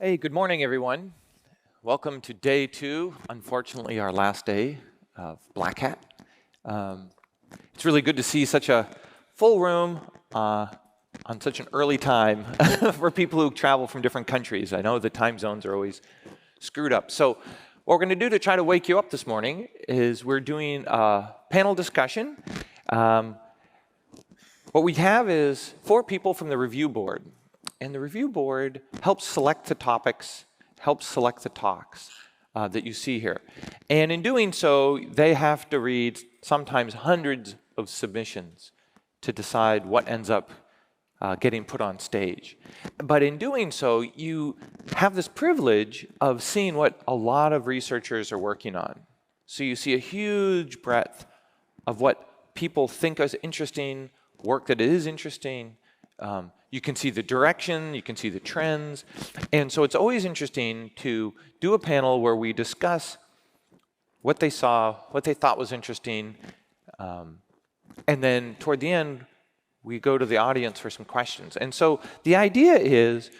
Hey, good morning, everyone. Welcome to day 2, unfortunately our last day of Black Hat. It's really good to see such a full room on such an early time for people who travel from different countries. I know the time zones are always screwed up. So what we're going to do to try to wake you up this morning is we're doing a panel discussion. What we have is 4 people from the review board. And the review board helps select the topics, helps select the talks that you see here. And in doing so, they have to read sometimes hundreds of submissions to decide what ends up getting put on stage. But in doing so, you have this privilege of seeing what a lot of researchers are working on. So you see a huge breadth of what people think is interesting, work that is interesting. You can see the direction, you can see the trends. And so it's always interesting to do a panel where we discuss what they saw, what they thought was interesting, and then toward the end, we go to the audience for some questions. And so the idea is,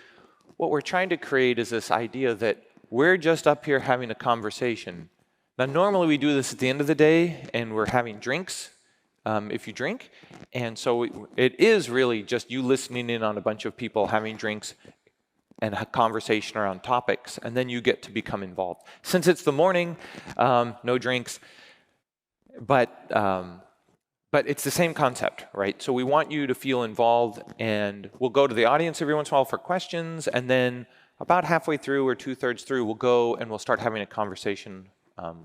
what we're trying to create is this idea that we're just up here having a conversation. Now, normally we do this at the end of the day, and we're having drinks. If you drink. And so it is really just you listening in on a bunch of people having drinks and a conversation around topics, and then you get to become involved. Since it's the morning, no drinks, but it's the same concept, right? So we want you to feel involved, and we'll go to the audience every once in a while for questions, and then about halfway through or 2/3 through, we'll go and we'll start having a conversation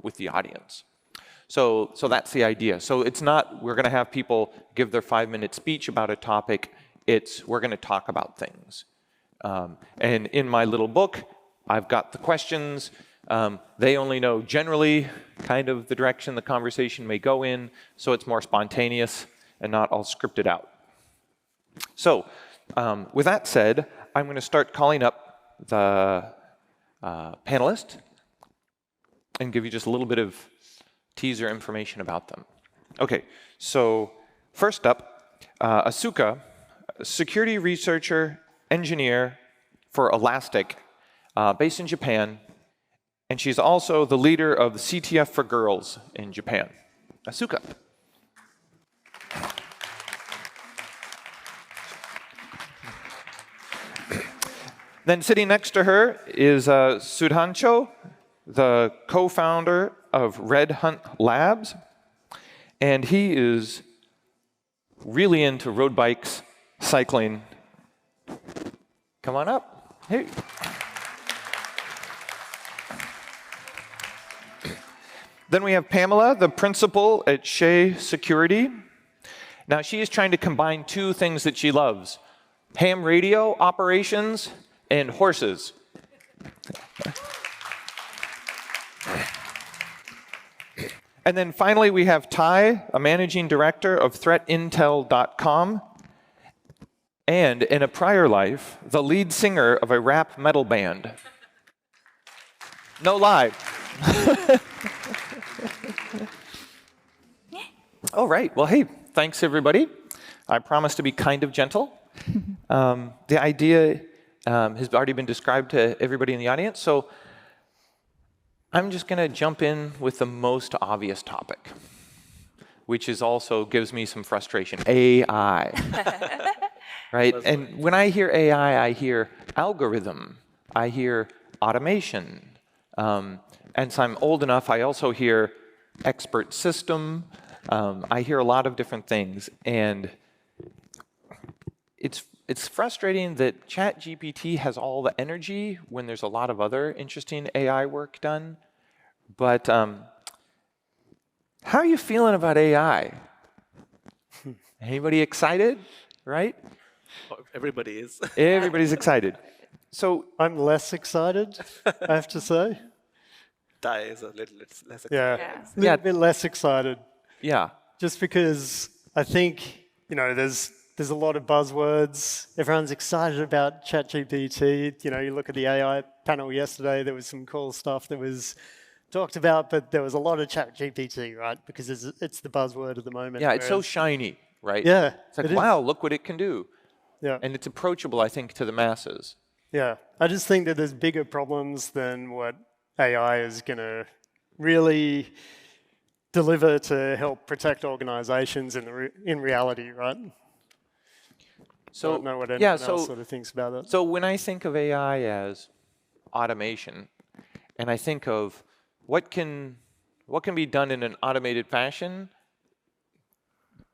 with the audience. So that's the idea. So it's not we're going to have people give their 5-minute speech about a topic. It's we're going to talk about things. And in my little book, I've got the questions. They only know generally kind of the direction the conversation may go in, so it's more spontaneous and not all scripted out. So with that said, I'm going to start calling up the panelists and give you just a little bit of teaser information about them. Okay, so first up, Asuka, security researcher, engineer for Elastic, based in Japan, and she's also the leader of the CTF for Girls in Japan. Asuka. Then sitting next to her is Sudhanshu, the co-founder of Red Hunt Labs, and he is really into road bikes, cycling. Come on up. Hey. Then we have Pamela, the principal at Shea Security. Now she is trying to combine 2 things that she loves: ham radio operations and horses. And then finally, we have Ty, a managing director of threatintel.com, and in a prior life, the lead singer of a rap metal band. No lie. All right. Well, hey, thanks, everybody. I promise to be kind of gentle. The idea has already been described to everybody in the audience, so I'm just going to jump in with the most obvious topic, which is also gives me some frustration: AI. Right? And when I hear AI, I hear algorithm, I hear automation. And so I'm old enough, I also hear expert system. I hear a lot of different things. And it's frustrating that ChatGPT has all the energy when there's a lot of other interesting AI work done. But how are you feeling about AI? Anybody excited? Right? Everybody is. Everybody's excited. So I'm less excited, I have to say. Ty is a little less excited. Yeah, a little bit less excited. Yeah. Just because I think, there's a lot of buzzwords. Everyone's excited about ChatGPT. You look at the AI panel yesterday, there was some cool stuff that was talked about, but there was a lot of ChatGPT, right? Because it's the buzzword at the moment. Yeah, it's so shiny, right? Yeah. It's like, wow, look what it can do. Yeah. And it's approachable, I think, to the masses. Yeah, I just think that there's bigger problems than what AI is going to really deliver to help protect organizations in reality, right? So I don't know what anyone else sort of thinks about it. So when I think of AI as automation, and I think of what can be done in an automated fashion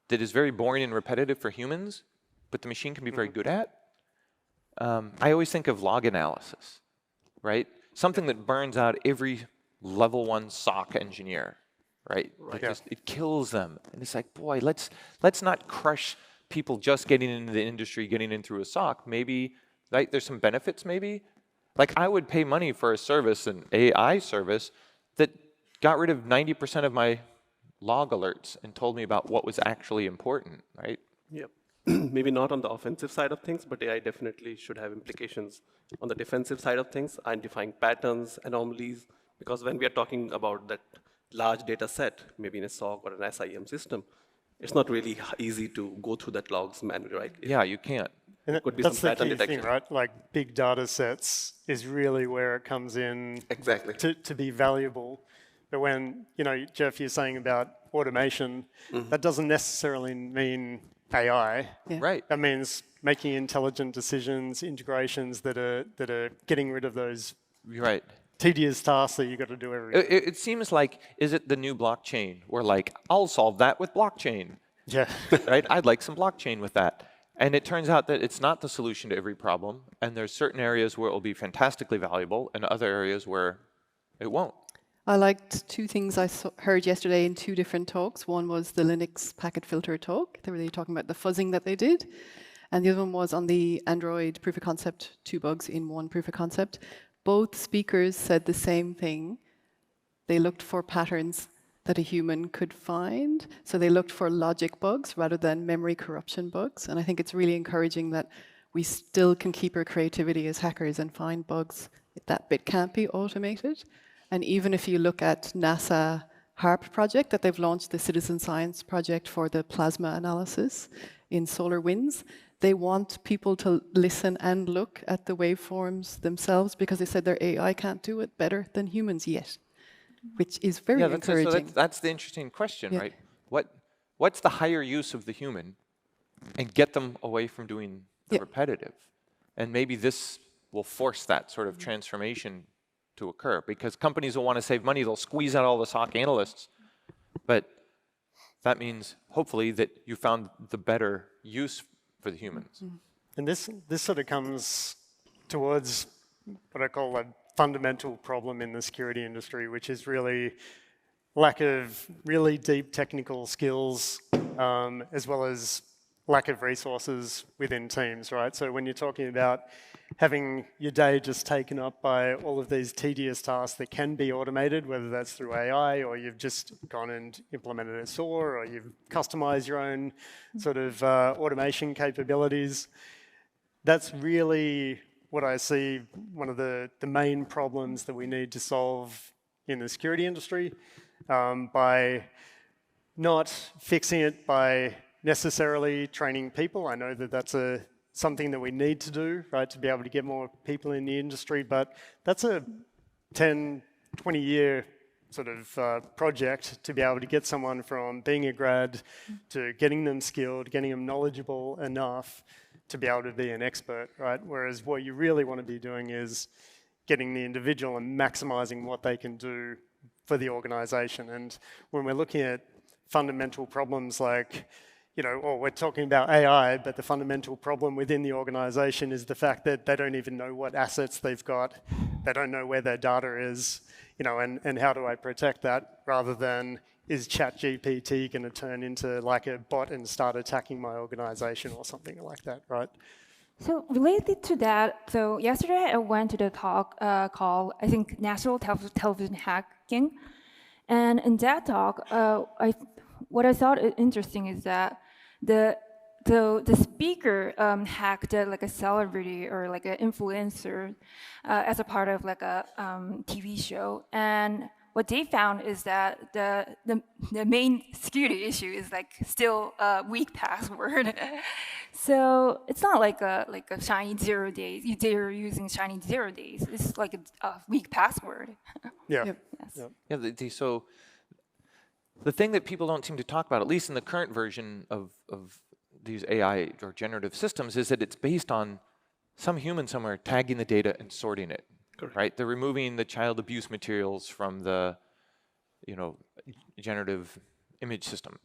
that is very boring and repetitive for humans, but the machine can be very good at. I always think of log analysis, right? Something that burns out every level 1 SOC engineer, right? It kills them. And it's like, boy, let's not crush people just getting into the industry, getting in through a SOC. Maybe, right, there's some benefits maybe. Like I would pay money for a service, an AI service, that got rid of 90% of my log alerts and told me about what was actually important, right? Yep. Maybe not on the offensive side of things, but AI definitely should have implications on the defensive side of things, identifying patterns, anomalies, because when we are talking about that large data set, maybe in a SOC or an SIEM system, it's not really easy to go through that logs manually, right? Yeah, you can't. And could be that's some the pattern key detection. thing, right? Like big data sets is really where it comes in Exactly. to be valuable. But when, Jeff, you're saying about automation, that doesn't necessarily mean AI. Yeah. Right. That means making intelligent decisions, integrations that are getting rid of those Right. tedious tasks that you've got to do every day. It seems like, is it the new blockchain? Where like, I'll solve that with blockchain, Yeah. right? I'd like some blockchain with that. And it turns out that it's not the solution to every problem. And there's certain areas where it will be fantastically valuable and other areas where it won't. I liked two things I heard yesterday in two different talks. One was the Linux packet filter talk. They were talking about the fuzzing that they did. And the other one was on the Android proof of concept, 2 bugs in 1 proof of concept. Both speakers said the same thing. They looked for patterns that a human could find. So they looked for logic bugs rather than memory corruption bugs. And I think it's really encouraging that we still can keep our creativity as hackers and find bugs. That bit can't be automated. And even if you look at NASA HARP project that they've launched, the citizen science project for the plasma analysis in solar winds, they want people to listen and look at the waveforms themselves because they said their AI can't do it better than humans yet, which is very encouraging. So that's the interesting question, right? What's the higher use of the human and get them away from doing the repetitive? And maybe this will force that sort of transformation to occur because companies will want to save money. They'll squeeze out all the SOC analysts. But that means, hopefully, that you found the better use for the humans. And this sort of comes towards what I call a fundamental problem in the security industry, which is really lack of really deep technical skills, as well as lack of resources within teams, right? So when you're talking about having your day just taken up by all of these tedious tasks that can be automated, whether that's through AI or you've just gone and implemented a SOAR or you've customized your own sort of automation capabilities, that's really what I see one of the main problems that we need to solve in the security industry by not fixing it by necessarily training people. I know that that's something that we need to do, right, to be able to get more people in the industry, but that's a 10, 20-year sort of project to be able to get someone from being a grad to getting them skilled, getting them knowledgeable enough to be able to be an expert, right? Whereas what you really want to be doing is getting the individual and maximizing what they can do for the organization. And when we're looking at fundamental problems like, we're talking about AI, but the fundamental problem within the organization is the fact that they don't even know what assets they've got. They don't know where their data is, and how do I protect that rather than is ChatGPT going to turn into like a bot and start attacking my organization or something like that, right? So related to that, so yesterday I went to the talk called, I think, National Television Hacking. And in that talk, what I thought interesting is that the speaker hacked like a celebrity or like an influencer as a part of like a TV show. And what they found is that the main security issue is like still a weak password. So it's not like a shiny 0 days. They're using shiny 0 days. It's like a weak password. Yeah. Yep. Yes. Yeah, so the thing that people don't seem to talk about, at least in the current version of these AI or generative systems, is that it's based on some human somewhere tagging the data and sorting it. Correct. Right? They're removing the child abuse materials from the, generative image system.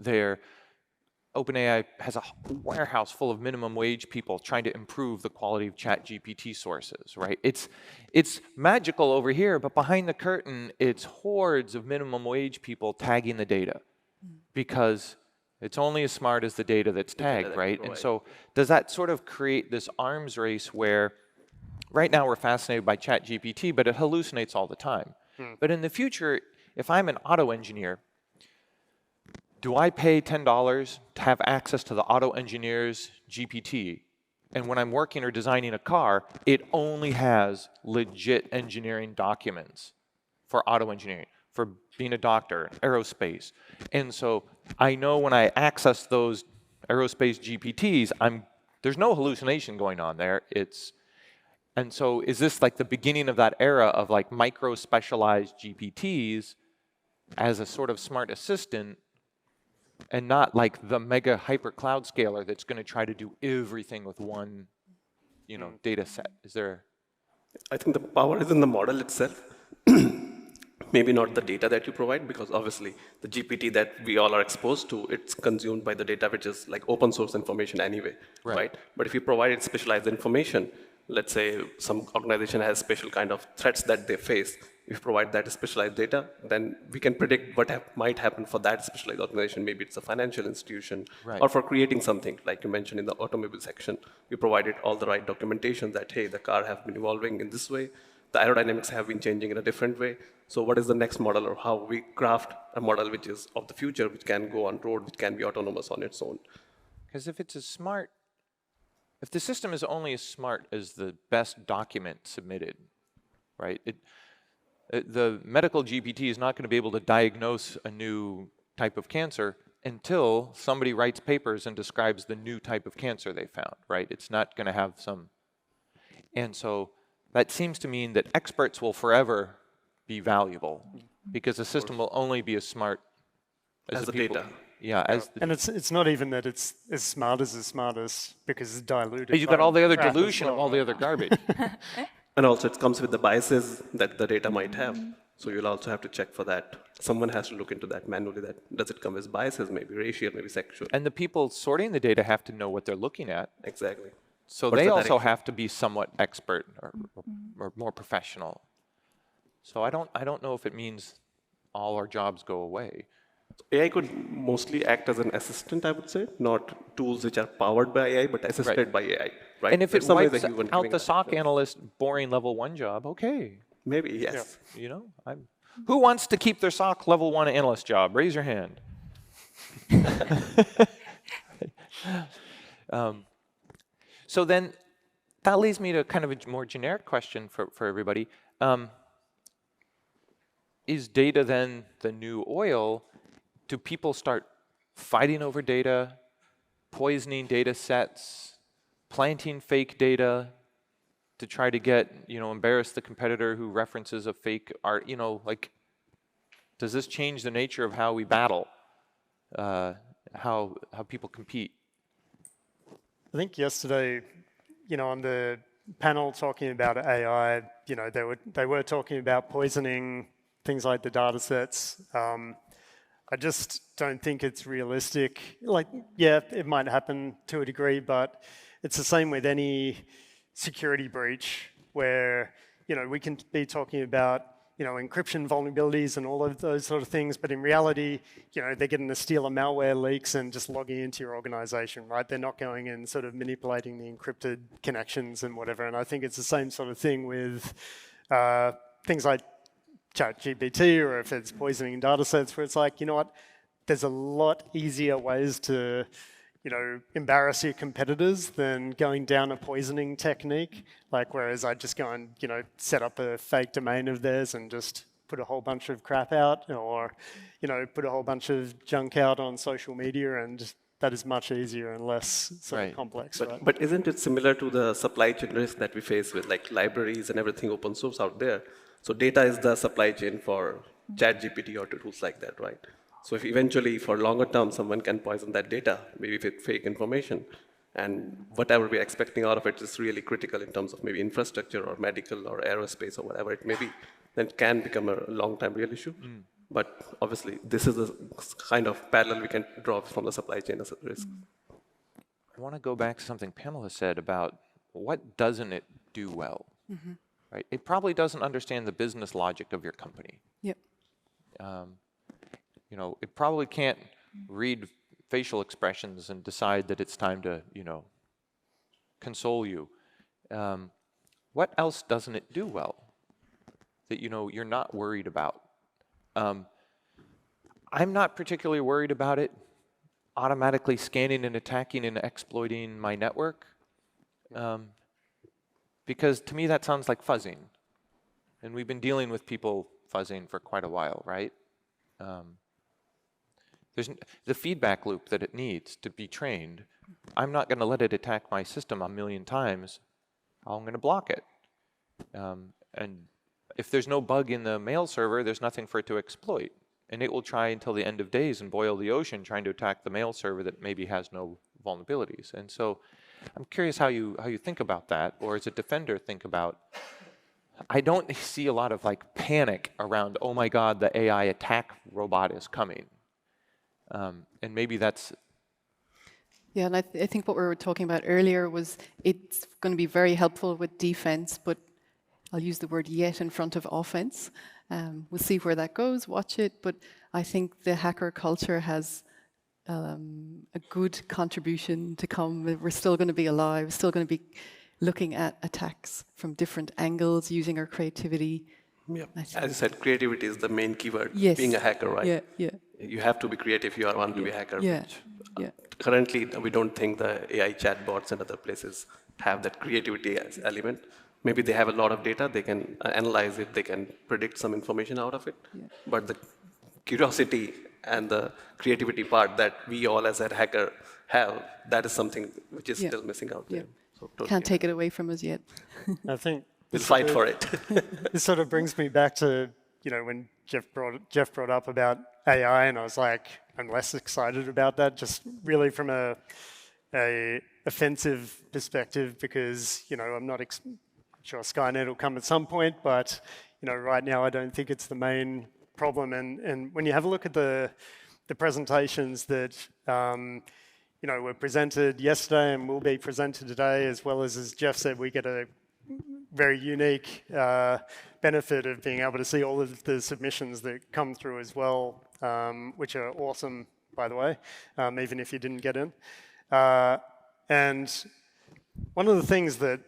OpenAI has a warehouse full of minimum wage people trying to improve the quality of ChatGPT sources, right? It's magical over here, but behind the curtain, it's hordes of minimum wage people tagging the data because it's only as smart as the data that's tagged, right? And so does that sort of create this arms race where right now we're fascinated by ChatGPT, but it hallucinates all the time. But in the future, if I'm an auto engineer, do I pay $10 to have access to the auto engineer's GPT? And when I'm working or designing a car, it only has legit engineering documents for auto engineering, for being a doctor, aerospace. And so I know when I access those aerospace GPTs, there's no hallucination going on there. And so is this like the beginning of that era of like micro-specialized GPTs as a sort of smart assistant, and not like the mega hyper cloud scaler that's going to try to do everything with one, data set? Is there? I think the power is in the model itself. Maybe not the data that you provide, because obviously the GPT that we all are exposed to, it's consumed by the data, which is like open source information anyway, right? But if you provide specialized information, let's say some organization has special kind of threats that they face. If you provide that specialized data, then we can predict what might happen for that specialized organization. Maybe it's a financial institution, or for creating something, like you mentioned in the automobile section. We provided all the right documentation that, hey, the car has been evolving in this way, the aerodynamics have been changing in a different way. So what is the next model, or how we craft a model which is of the future, which can go on road, which can be autonomous on its own? Because if the system is only as smart as the best document submitted, right? The medical GPT is not going to be able to diagnose a new type of cancer until somebody writes papers and describes the new type of cancer they found, right? It's not going to have some. And so that seems to mean that experts will forever be valuable because the system will only be as smart as the people. data. Yeah, and it's not even that it's as smart as the smartest, because it's diluted. You've got all the other crap as dilution of well, all the right? other garbage. And also it comes with the biases that the data might have. So you'll also have to check for that. Someone has to look into that manually. Does it come with biases, maybe racial, maybe sexual? And the people sorting the data have to know what they're looking at. Exactly. So What's they the also direction? have to be somewhat expert or more professional. So I don't know if it means all our jobs go away. AI could mostly act as an assistant, I would say, not tools which are powered by AI, but assisted by AI, right? And if In it some ways, wipes a human out giving the a- SOC analyst boring level 1 job, okay. Maybe, yes. Who wants to keep their SOC level 1 analyst job? Raise your hand. So then that leads me to kind of a more generic question for everybody. Is data then the new oil? Do people start fighting over data, poisoning data sets, planting fake data to try to get, embarrass the competitor who references a fake art? Does this change the nature of how we battle, how people compete? I think yesterday, on the panel talking about AI, they were talking about poisoning things like the data sets. I just don't think it's realistic. Yeah, it might happen to a degree, but it's the same with any security breach where, we can be talking about, encryption vulnerabilities and all of those sort of things, but in reality, they're getting to steal a malware leaks and just logging into your organization, right? They're not going and sort of manipulating the encrypted connections and whatever. And I think it's the same sort of thing with things like ChatGPT, or if it's poisoning data sets, where it's like, there's a lot easier ways to, embarrass your competitors than going down a poisoning technique. Whereas I just go and, set up a fake domain of theirs and just put a whole bunch of crap out or, put a whole bunch of junk out on social media, and that is much easier and less sort of complex, right? But isn't it similar to the supply chain risk that we face with like libraries and everything open source out there? So data is the supply chain for ChatGPT or tools like that, right? So if eventually for longer term someone can poison that data, maybe with fake information, and whatever we're expecting out of it is really critical in terms of maybe infrastructure or medical or aerospace or whatever it may be, then it can become a long-time real issue. But obviously, this is the kind of parallel we can draw from the supply chain as a risk. I want to go back to something Pamela said about what doesn't it do well, right? It probably doesn't understand the business logic of your company. Yep. It probably can't read facial expressions and decide that it's time to, console you. What else doesn't it do well that, you're not worried about? I'm not particularly worried about it automatically scanning and attacking and exploiting my network, because to me that sounds like fuzzing. And we've been dealing with people fuzzing for quite a while, right? There's the feedback loop that it needs to be trained. I'm not going to let it attack my system a million times. I'm going to block it. And if there's no bug in the mail server, there's nothing for it to exploit. And it will try until the end of days and boil the ocean trying to attack the mail server that maybe has no vulnerabilities. And so I'm curious how you think about that, or as a defender think about, I don't see a lot of like panic around, oh my God, the AI attack robot is coming. And maybe that's... Yeah, and I think what we were talking about earlier was it's going to be very helpful with defense, but I'll use the word yet in front of offense. We'll see where that goes, watch it, but I think the hacker culture has a good contribution to come. We're still going to be alive, still going to be looking at attacks from different angles, using our creativity. Yeah. As you said, creativity is the main keyword. Yes. Being a hacker, right? Yeah, yeah. You have to be creative if you want to be a hacker. Yeah. Which, currently, we don't think the AI chatbots and other places have that creativity as element. Maybe they have a lot of data, they can analyze it, they can predict some information out of it. Yeah. But the curiosity and the creativity part that we all as a hacker have, that is something which is still missing out there. So totally Can't take it away from us yet. I think we'll fight for it. This sort of brings me back to, when Jeff brought up about AI, and I was like, I'm less excited about that, just really from a offensive perspective, because, I'm not sure Skynet will come at some point, but, right now I don't think it's the main problem. And when you have a look at the presentations that, were presented yesterday and will be presented today, as well as Jeff said, we get a very unique benefit of being able to see all of the submissions that come through as well, which are awesome, by the way, even if you didn't get in. And one of the things that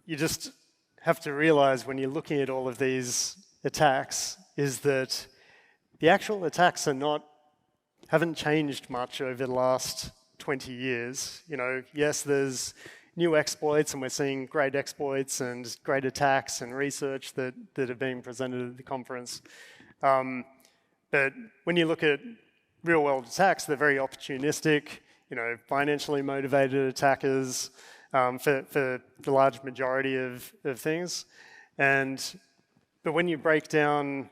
you just have to realize when you're looking at all of these attacks is that the actual attacks haven't changed much over the last 20 years. Yes, there's new exploits, and we're seeing great exploits and great attacks and research that are being presented at the conference. But when you look at real-world attacks, they're very opportunistic, financially motivated attackers for the large majority of things. But when you break down,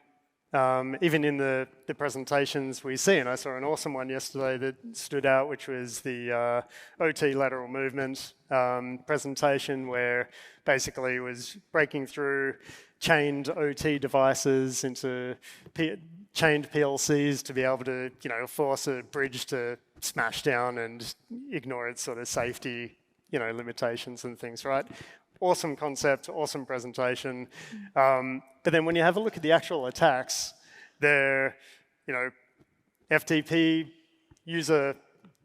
even in the presentations we see, and I saw an awesome one yesterday that stood out, which was the OT lateral movement presentation, where basically it was breaking through chained OT devices into chained PLCs to be able to, force a bridge to smash down and ignore its sort of safety, limitations and things, right? Awesome concept, awesome presentation. But then when you have a look at the actual attacks, they're, FTP user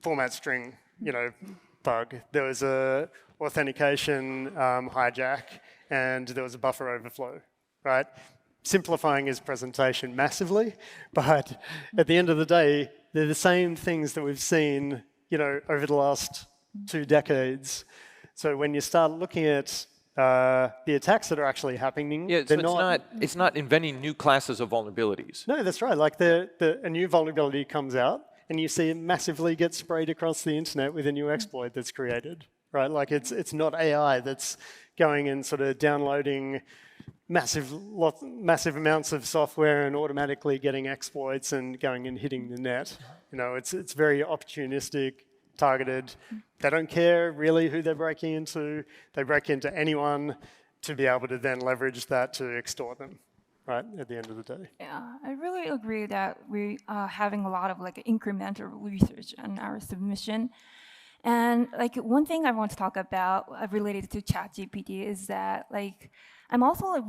format string, bug. There was a authentication hijack, and there was a buffer overflow, right? Simplifying his presentation massively, but at the end of the day, they're the same things that we've seen, over the last 2 decades. So when you start looking at the attacks that are actually happening, Yeah, so it's not inventing new classes of vulnerabilities. No, that's right. Like a new vulnerability comes out, and you see it massively get sprayed across the internet with a new exploit that's created, right? Like it's not AI that's going and sort of downloading massive amounts of software and automatically getting exploits and going and hitting the net. You know, it's very opportunistic, targeted. They don't care really who they're breaking into. They break into anyone to be able to then leverage that to extort them, right, at the end of the day. Yeah, I really agree that we are having a lot of like incremental research on our submission. And like one thing I want to talk about related to ChatGPT is that like I'm also like,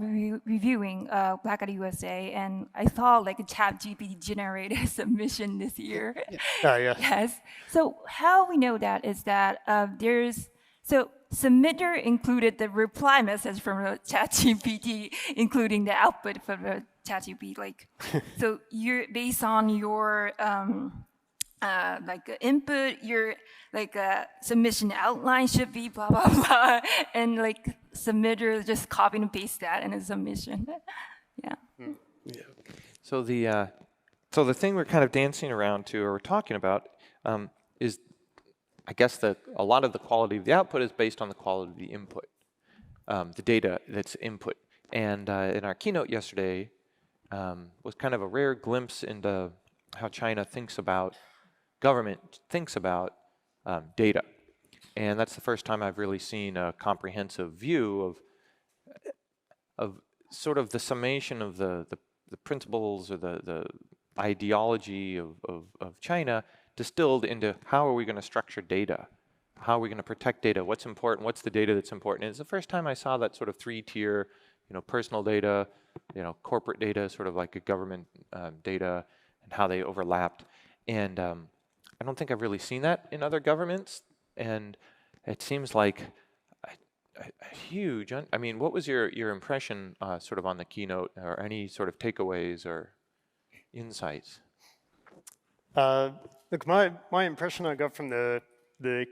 reviewing Black Hat USA, and I saw like a ChatGPT generated submission this year. Oh, yeah. Yes. So how we know that is that so submitter included the reply message from the ChatGPT, including the output from the ChatGPT. Like, so you're based on your like input, your like submission outline should be blah blah blah, and like submitter just copy and paste that in a submission. Yeah. Yeah. So the thing we're kind of dancing around to, or we're talking about, is, I guess a lot of the quality of the output is based on the quality of the input, the data that's input. And in our keynote yesterday was kind of a rare glimpse into how China thinks about, government thinks about data. And that's the first time I've really seen a comprehensive view of sort of the summation of the principles or the ideology of China distilled into how are we going to structure data? How are we going to protect data? What's important? What's the data that's important? And it's the first time I saw that sort of three-tier, personal data, corporate data, sort of like a government data, and how they overlapped. And I don't think I've really seen that in other governments. And it seems like a huge, I mean, what was your impression sort of on the keynote, or any sort of takeaways or insights? Look, my impression I got from the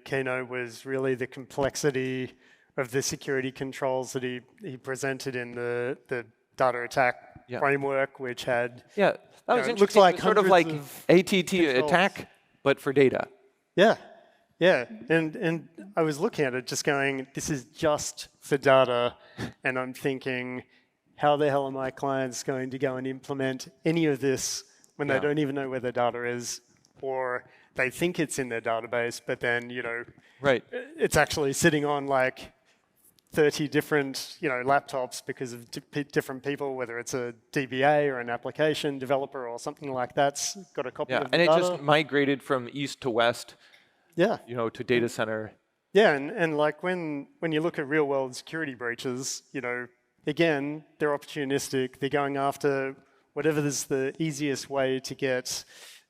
keynote was really the complexity of the security controls that he presented in the data attack framework, which had that was interesting. looks like sort of like ATT controls. attack, but for data. Yeah, and I was looking at it just going, this is just for data, and I'm thinking, how the hell are my clients going to go and implement any of this when they don't even know where their data is, or they think it's in their database, but then, right, it's actually sitting on like 30 different, laptops because of different people, whether it's a DBA or an application developer or something like that's got a copy of the and data. it just migrated from east to west, to data center. Yeah, and like when you look at real world security breaches, again, they're opportunistic. They're going after whatever is the easiest way to get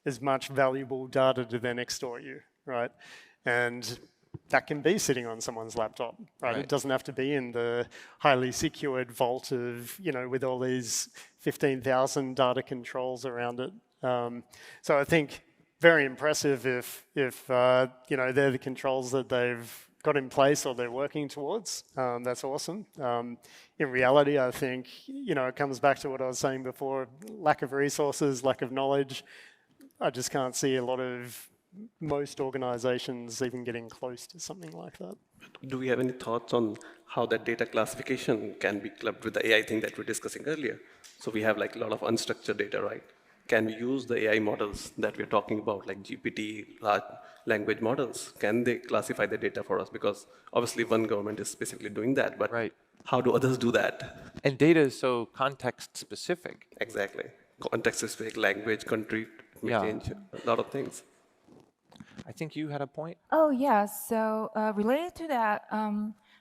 as much valuable data to then extort you, right? And that can be sitting on someone's laptop, right? It doesn't have to be in the highly secured vault of, with all these 15,000 data controls around it. So I think very impressive if they're the controls that they've got in place or they're working towards. That's awesome. In reality, I think, it comes back to what I was saying before, lack of resources, lack of knowledge. I just can't see a lot of most organizations even getting close to something like that. Do we have any thoughts on how that data classification can be clubbed with the AI thing that we were discussing earlier? So we have like a lot of unstructured data, right? Can we use the AI models that we're talking about, like GPT, large language models? Can they classify the data for us? Because obviously one government is specifically doing that, but how do others do that? And data is so context specific. Exactly. Context specific, language, country, may change a lot of things. I think you had a point. Oh yeah. So related to that,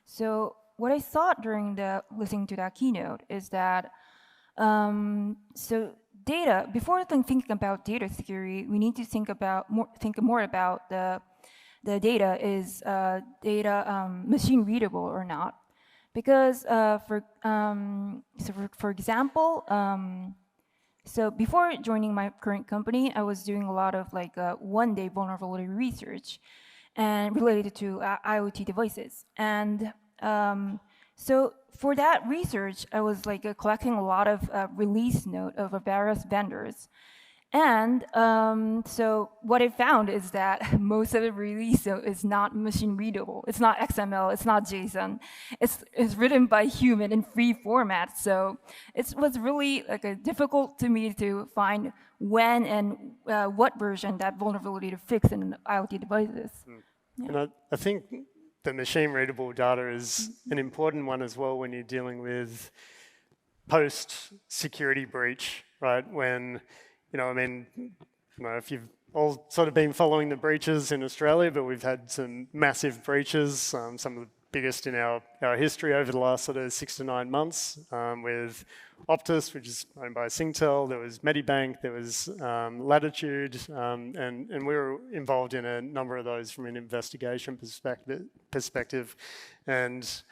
so what I thought during listening to that keynote is that so data, before thinking about data security, we need to think more about the data is data machine readable or not, because for example. So before joining my current company, I was doing a lot of like one-day vulnerability research and related to IoT devices. And So for that research, I was like collecting a lot of release note of various vendors. And so what I found is that most of the release note is not machine readable. It's not XML, it's not JSON. It's written by human in free format. So it was really like difficult to me to find when and what version that vulnerability to fix in IoT devices. Yeah. And I think the machine readable data is an important one as well when you're dealing with post-security breach, right? When, if you've all sort of been following the breaches in Australia, but we've had some massive breaches, some of the biggest in our history over the last sort of 6 to 9 months, with Optus, which is owned by Singtel, there was Medibank, there was Latitude, and we were involved in a number of those from an investigation perspective. And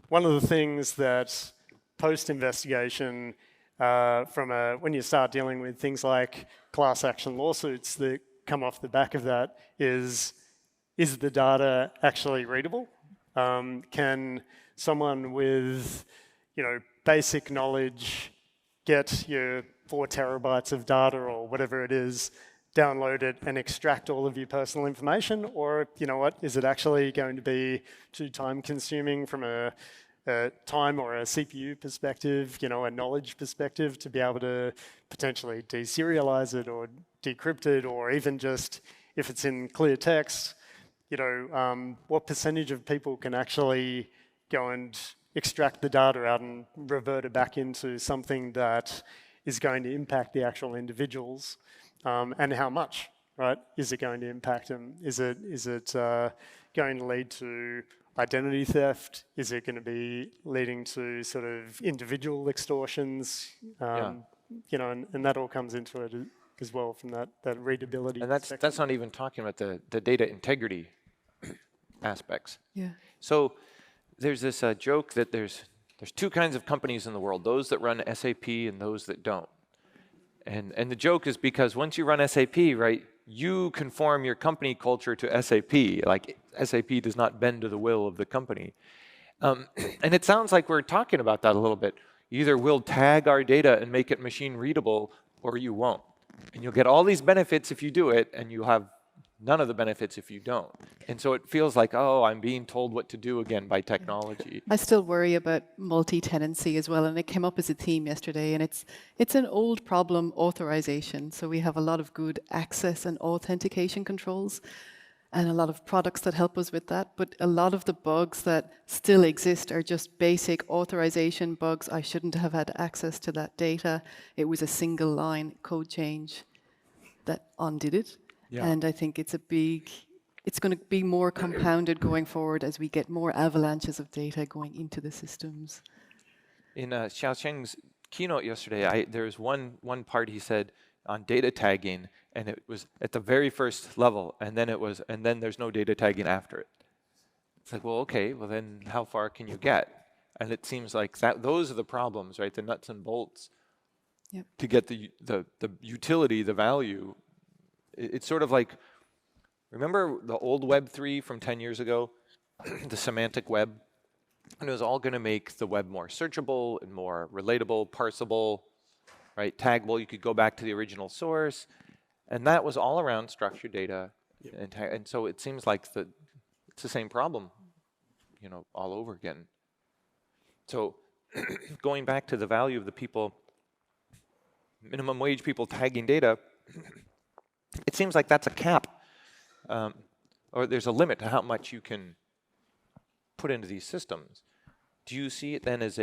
one of the things that post-investigation, when you start dealing with things like class action lawsuits that come off the back of that, is the data actually readable? Can someone with, basic knowledge get your 4 terabytes of data or whatever it is, download it and extract all of your personal information? Or, is it actually going to be too time consuming from a time or a CPU perspective, a knowledge perspective, to be able to potentially deserialize it or decrypt it, or even just, if it's in clear text, what percentage of people can actually go and extract the data out and revert it back into something that is going to impact the actual individuals, and how much, right? Is it going to impact them? Is it going to lead to identity theft? Is it going to be leading to sort of individual extortions? And that all comes into it as well from that readability. And that's not even talking about the data integrity aspects. Yeah. So there's this joke that there's 2 kinds of companies in the world: those that run SAP and those that don't. And the joke is because once you run SAP, right, you conform your company culture to SAP. Like, SAP does not bend to the will of the company. And it sounds like we're talking about that a little bit. Either we'll tag our data and make it machine readable, or you won't. And you'll get all these benefits if you do it, and you'll have none of the benefits if you don't. And so it feels like, oh, I'm being told what to do again by technology. I still worry about multi-tenancy as well, and it came up as a theme yesterday, and it's an old problem, authorization. So we have a lot of good access and authentication controls, and a lot of products that help us with that, but a lot of the bugs that still exist are just basic authorization bugs. I shouldn't have had access to that data. It was a single line code change that undid it. Yeah. And I think it's going to be more compounded going forward as we get more avalanches of data going into the systems. In Xiaocheng's keynote yesterday, there was one part he said on data tagging, and it was at the very first level, and then there's no data tagging after it. It's like, well, okay, well then how far can you get? And it seems like those are the problems, right? The nuts and bolts. Yep. To get the utility, the value. It's sort of like, remember the old Web3 from 10 years ago, the semantic web? And it was all going to make the web more searchable and more relatable, parsable, right? Taggable. You could go back to the original source. And that was all around structured data. Yep. And so it seems like it's the same problem, all over again. So going back to the value of the people, minimum wage people tagging data, it seems like that's a cap, or there's a limit to how much you can put into these systems. Do you see it then as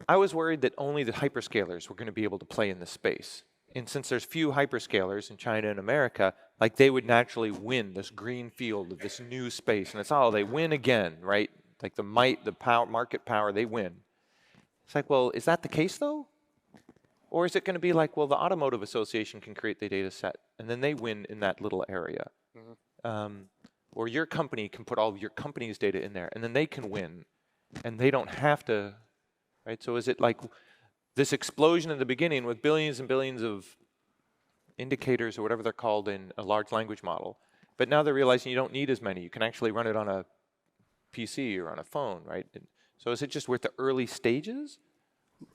I was worried that only the hyperscalers were going to be able to play in this space. And since there's few hyperscalers in China and America, like they would naturally win this green field of this new space. And it's, they win again, right? Like the might, the power, market power, they win. It's like, well, is that the case though? Or is it going to be like, well, the Automotive Association can create the data set, and then they win in that little area. Mm-hmm. Or your company can put all of your company's data in there, and then they can win, and they don't have to, right? So is it like this explosion in the beginning with billions and billions of indicators or whatever they're called in a large language model, but now they're realizing you don't need as many. You can actually run it on a PC or on a phone, right? And so is it just we're at the early stages?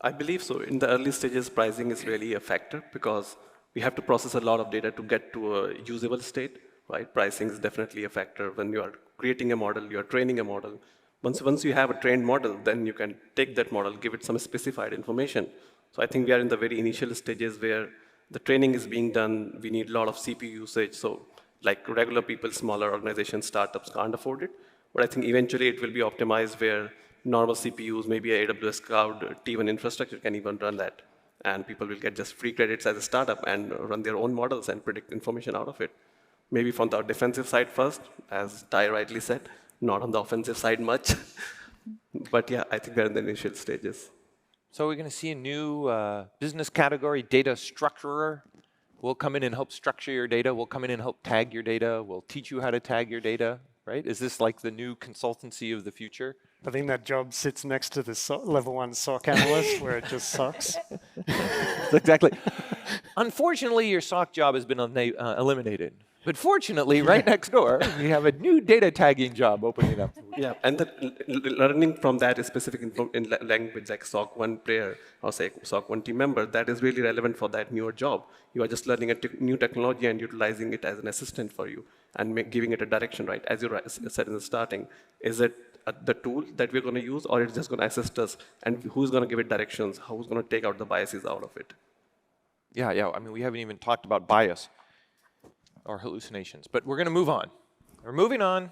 I believe so. In the early stages, pricing is really a factor because we have to process a lot of data to get to a usable state, right? Pricing is definitely a factor. When you are creating a model, you are training a model. Once you have a trained model, then you can take that model, give it some specified information. So I think we are in the very initial stages where the training is being done. We need a lot of CPU usage. So like regular people, smaller organizations, startups can't afford it. But I think eventually it will be optimized where normal CPUs, maybe a AWS cloud, T1 infrastructure can even run that. And people will get just free credits as a startup and run their own models and predict information out of it. Maybe from the defensive side first, as Ty rightly said, not on the offensive side much. But yeah, I think we're in the initial stages. So we're going to see a new business category, data structurer. We'll come in and help structure your data. We'll come in and help tag your data. We'll teach you how to tag your data, right? Is this like the new consultancy of the future? I think that job sits next to the level 1 SOC analyst where it just sucks. Exactly. Unfortunately, your SOC job has been eliminated. But fortunately, right next door, we have a new data tagging job opening up. Yeah, and learning from that specific in language like SOC 1 player or say SOC 1 team member, that is really relevant for that newer job. You are just learning a new technology and utilizing it as an assistant for you and giving it a direction, right? As you said in the starting, is it the tool that we're going to use or it's just going to assist us? And who's going to give it directions? Who's going to take out the biases out of it? Yeah. I mean, we haven't even talked about bias or hallucinations, but we're going to move on. We're moving on.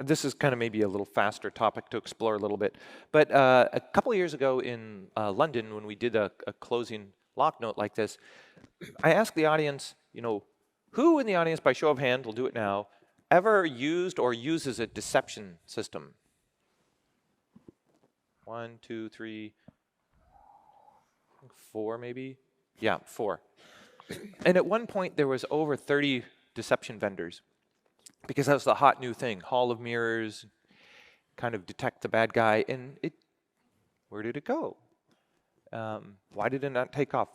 This is kind of maybe a little faster topic to explore a little bit. But a couple of years ago in London, when we did a closing lock note like this, I asked the audience, who in the audience, by show of hands, we'll do it now, ever used or uses a deception system? 1, 2, 3, 4 maybe? Yeah, 4. And at one point, there was over 30 deception vendors because that was the hot new thing. Hall of mirrors, kind of detect the bad guy. And where did it go? Why did it not take off?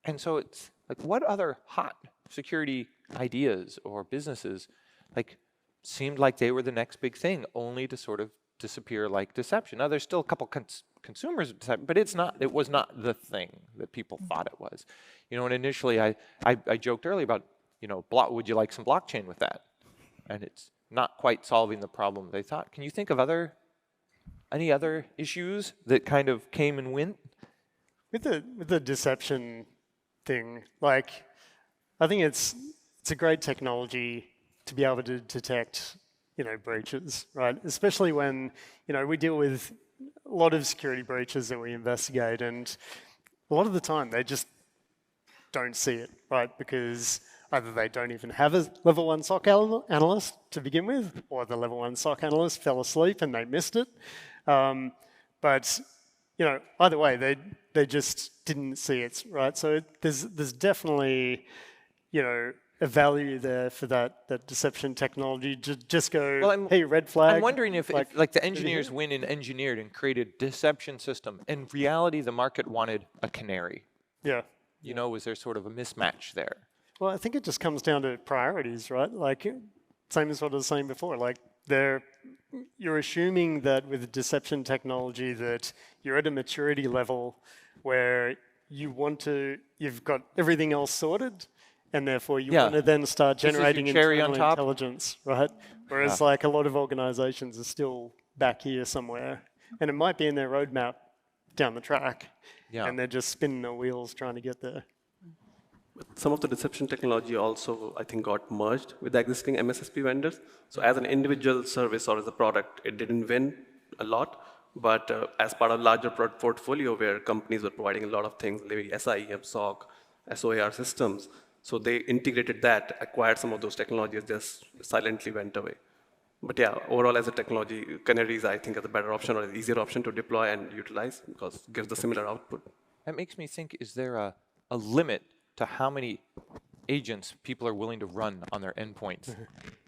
And so it's like, what other hot security ideas or businesses seemed like they were the next big thing, only to sort of disappear like deception? Now, there's still a couple consumers, but it was not the thing that people thought it was. And initially I joked earlier about, would you like some blockchain with that? And it's not quite solving the problem they thought. Can you think of any other issues that kind of came and went? With the deception thing, I think it's a great technology to be able to detect, breaches, right? Especially when, we deal with a lot of security breaches that we investigate, and a lot of the time they just don't see it, right? Because either they don't even have a level 1 SOC analyst to begin with, or the level 1 SOC analyst fell asleep and they missed it. But either way, they just didn't see it, right? So there's definitely, a value there for that deception technology. Just go, hey, red flag. I'm wondering if the engineers went and engineered and created a deception system. In reality, the market wanted a canary. Yeah. Was there sort of a mismatch there? Well, I think it just comes down to priorities, right? Same as what I was saying before. You're assuming that with deception technology that you're at a maturity level where you've got everything else sorted, and therefore you want to then start generating internal intelligence, right? Whereas a lot of organizations are still back here somewhere, and it might be in their roadmap down the track, and they're just spinning their wheels trying to get there. Some of the deception technology also, I think, got merged with the existing MSSP vendors. So as an individual service or as a product, it didn't win a lot. But as part of a larger portfolio where companies were providing a lot of things, maybe SIEM, SOC, SOAR systems, so they integrated that, acquired some of those technologies, just silently went away. But yeah, overall as a technology, canaries, I think, are the better option or an easier option to deploy and utilize because it gives the similar output. That makes me think, is there a limit to how many agents people are willing to run on their endpoints?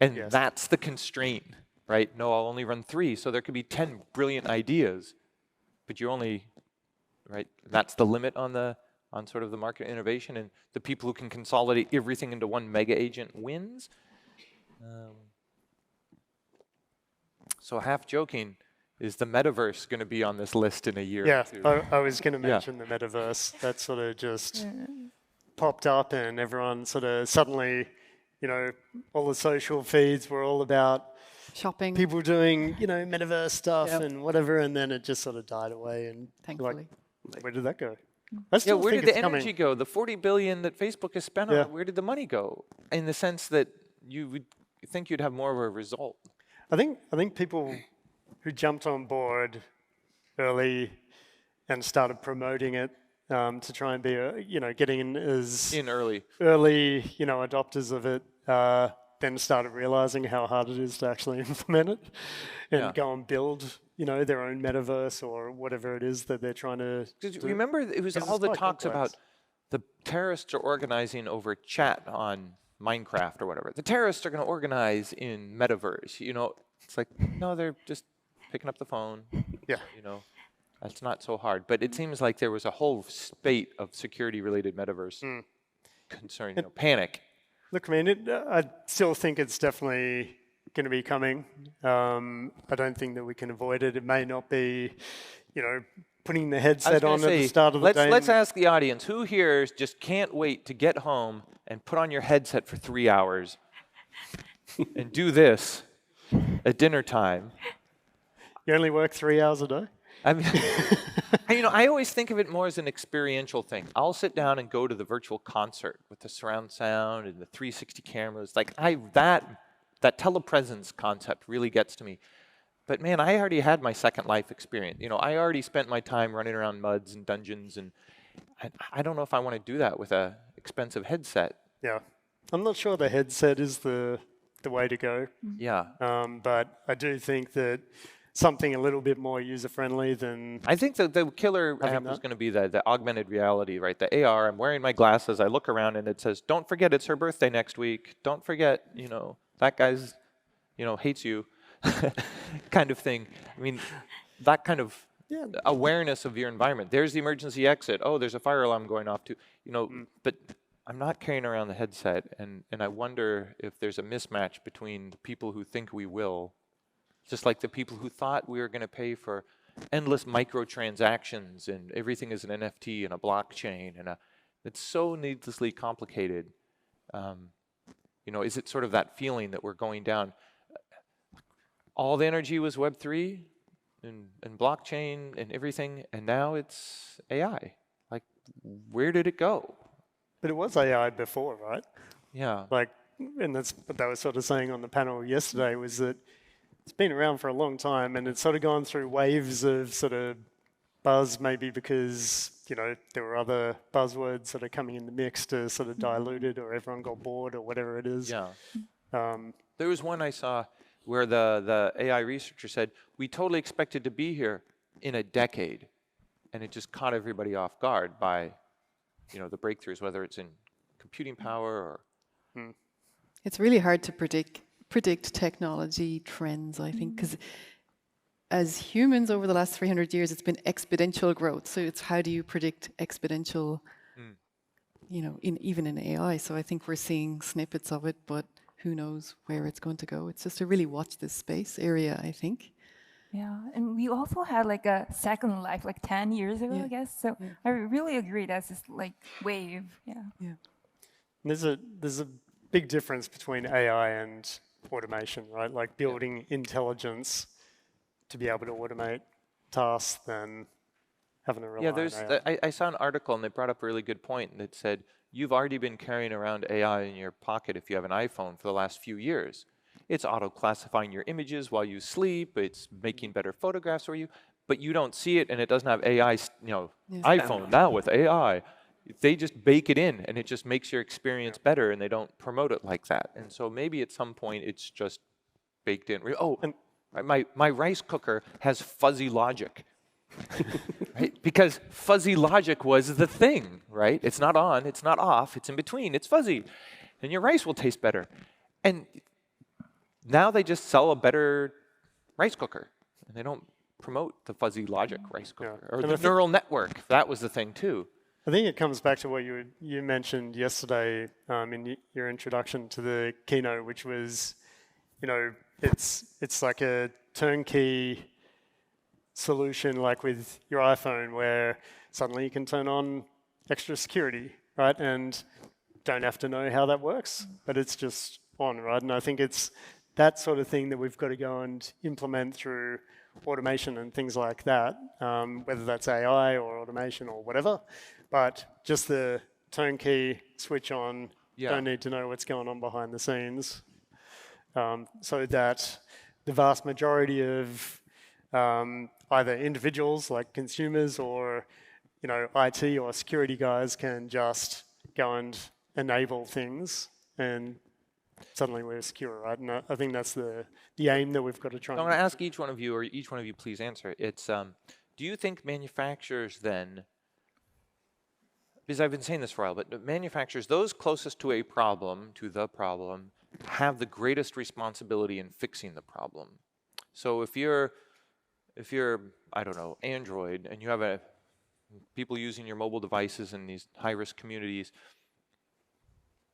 And that's the constraint, right? No, I'll only run 3, so there could be 10 brilliant ideas, but you only, right? That's the limit on the on sort of the market innovation, and the people who can consolidate everything into one mega agent wins. So half joking, is the Metaverse going to be on this list in a year Yeah, or two? I was going to mention the Metaverse. That sort of just popped up, and everyone sort of suddenly, all the social feeds were all about Shopping, people doing, Metaverse stuff Yep. and whatever, and then it just sort of died away. And thankfully. where did that go? I Yeah, still where think did it's the energy go? The 40 billion that Facebook has spent on Yeah. it, where did the money go? In the sense that you would think you'd have more of a result. I think people who jumped on board early and started promoting it to try and be, getting in as In early. early, adopters of it, then started realizing how hard it is to actually implement it and Yeah. go and build, their own metaverse or whatever it is that they're trying to Did you do. remember it was Because all it's the quite talks complex. about the terrorists are organizing over chat on Minecraft or whatever. The terrorists are going to organize in Metaverse. It's like, no, they're just picking up the phone. Yeah. That's not so hard. But it seems like there was a whole spate of security-related Metaverse concern, panic. Look, I mean, I still think it's definitely going to be coming. I don't think that we can avoid it. It may not be, putting the I was headset gonna on at the say, start of the let's day. let's ask the audience, who here just can't wait to get home and put on your headset for 3 hours and do this at dinner time? You only work 3 hours a day? I mean, I always think of it more as an experiential thing. I'll sit down and go to the virtual concert with the surround sound and the 360 cameras. Like that telepresence concept really gets to me. But man, I already had my Second Life experience. I already spent my time running around muds and dungeons, and I don't know if I want to do that with a expensive headset. Yeah. I'm not sure the headset is the way to go. Yeah. But I do think that something a little bit more user-friendly than... I think that the killer app is going to be the augmented reality, right? The AR. I'm wearing my glasses. I look around and it says, "Don't forget it's her birthday next week. Don't forget, that guy's, hates you," kind of thing. I mean, that kind of awareness of your environment. There's the emergency exit. Oh, there's a fire alarm going off too. But I'm not carrying around the headset, and I wonder if there's a mismatch between the people who think we will, just like the people who thought we were going to pay for endless microtransactions and everything is an NFT and a blockchain, and it's so needlessly complicated. Is it sort of that feeling that we're going down? All the energy was Web3 and blockchain and everything, and now it's AI. Like, where did it go? But it was AI before, right? Yeah. And that's what they were sort of saying on the panel yesterday, was that it's been around for a long time, and it's sort of gone through waves of sort of buzz, maybe because, there were other buzzwords that are coming in the mix to sort of dilute it, or everyone got bored, or whatever it is. Yeah. There was one I saw where the AI researcher said, we totally expected to be here in a decade. And it just caught everybody off guard by, the breakthroughs, whether it's in computing power or... It's really hard to predict technology trends, I think, because as humans over the last 300 years, it's been exponential growth. So it's how do you predict exponential, even in AI. So I think we're seeing snippets of it, but who knows where it's going to go. It's just to really watch this space area, I think. Yeah, and we also had like a Second Life 10 years ago, I guess. So I really agree that's this wave. Yeah. There's a big difference between AI and automation, right? Like building intelligence to be able to automate tasks than having to rely on AI. I saw an article and they brought up a really good point, and it said, you've already been carrying around AI in your pocket if you have an iPhone for the last few years. It's auto-classifying your images while you sleep, it's making better photographs for you, but you don't see it and it doesn't have AI, iPhone now with AI. They just bake it in and it just makes your experience better, and they don't promote it like that. And so maybe at some point it's just baked in. My rice cooker has fuzzy logic. Right? Because fuzzy logic was the thing, right? It's not on, it's not off, it's in between, it's fuzzy. And your rice will taste better. And now they just sell a better rice cooker. And they don't promote the fuzzy logic rice cooker. Or the neural network, that was the thing too. I think it comes back to what you mentioned yesterday in your introduction to the keynote, which was, it's like a turnkey solution, like with your iPhone, where suddenly you can turn on extra security, right? And don't have to know how that works, but it's just on, right? And I think it's that sort of thing that we've got to go and implement through automation and things like that, whether that's AI or automation or whatever. But just the turnkey switch on, don't need to know what's going on behind the scenes, so that the vast majority of either individuals like consumers or IT or security guys can just go and enable things, and suddenly we're secure, right? And I think that's the aim that we've got to try. I want to ask each one of you, or each one of you please answer. It's, do you think manufacturers then, because I've been saying this for a while, but manufacturers, those closest to a problem, to the problem, have the greatest responsibility in fixing the problem. So if you're, I don't know, Android, and you have people using your mobile devices in these high-risk communities,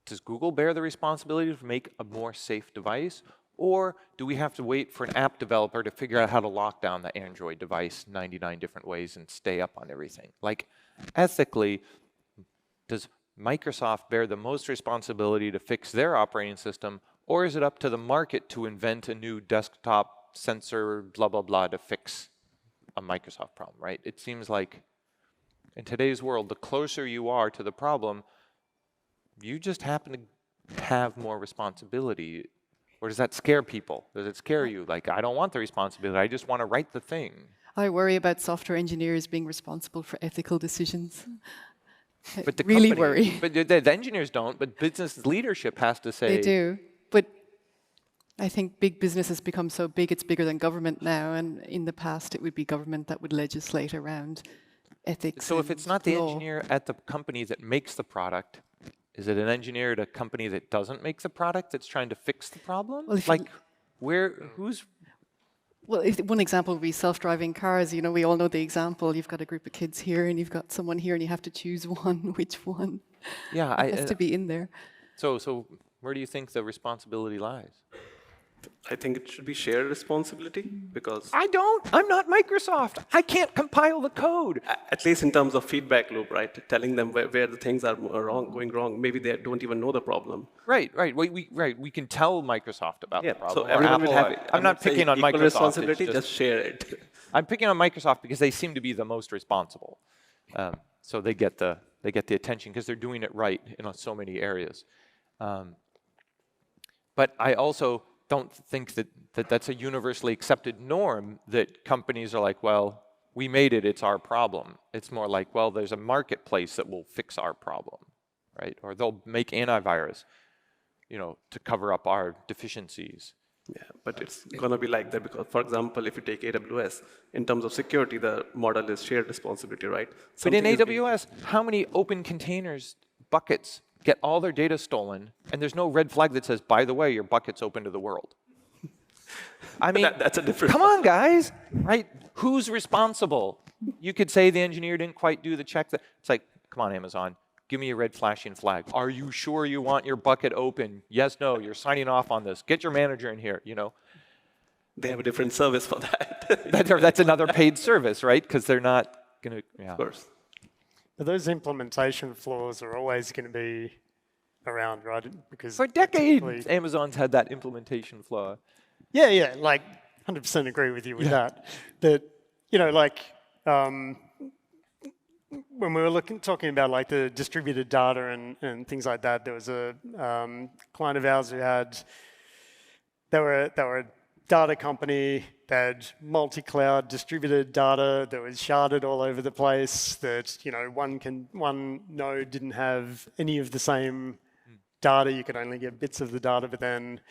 does Google bear the responsibility to make a more safe device? Or do we have to wait for an app developer to figure out how to lock down the Android device 99 different ways and stay up on everything? Like, ethically, does Microsoft bear the most responsibility to fix their operating system, or is it up to the market to invent a new desktop sensor, blah, blah, blah, to fix a Microsoft problem, right? It seems like in today's world, the closer you are to the problem, you just happen to have more responsibility. Or does that scare people? Does it scare you? Like, I don't want the responsibility, I just want to write the thing. I worry about software engineers being responsible for ethical decisions. But the really company, worry. But the engineers don't, but business leadership has to say. They do. But I think big business has become so big, it's bigger than government now. And in the past, it would be government that would legislate around ethics. So if it's not the law. engineer at the company that makes the product, is it an engineer at a company that doesn't make the product that's trying to fix the problem? Well, like, who's... Well, one example would be self-driving cars. We all know the example. You've got a group of kids here, and you've got someone here, and you have to choose one. Which one? Yeah, it has to be in there. So where do you think the responsibility lies? I think it should be shared responsibility, because I'm not Microsoft. I can't compile the code. At least in terms of feedback loop, right? Telling them where the things are going wrong. Maybe they don't even know the problem. Right. We can tell Microsoft about the problem. So everyone will have. I'm not picking on Microsoft. Responsibility, just share it. I'm picking on Microsoft because they seem to be the most responsible. So they get the attention because they're doing it right in so many areas. But I also don't think that's a universally accepted norm that companies are like, well, we made it, it's our problem. It's more like, well, there's a marketplace that will fix our problem, right? Or they'll make antivirus, to cover up our deficiencies. Yeah, but it's going to be like that because, for example, if you take AWS, in terms of security, the model is shared responsibility, right? But in AWS, how many open containers, buckets, get all their data stolen, and there's no red flag that says, by the way, your bucket's open to the world? I mean, that's a different. Come on, guys, right? Who's responsible? You could say the engineer didn't quite do the check. It's like, come on, Amazon, give me a red flashing flag. Are you sure you want your bucket open? Yes, no, you're signing off on this. Get your manager in here, They have a different service for that. That's another paid service, right? Because they're not going to, yeah. Of course. But those implementation flaws are always going to be around, right? Because for decades, Amazon's had that implementation flaw. Yeah, like 100% agree with you with that. But, when we were talking about like the distributed data and things like that, there was a client of ours who they were a data company. They had multi-cloud distributed data that was sharded all over the place, that one node didn't have any of the same data. You could only get bits of the data. But then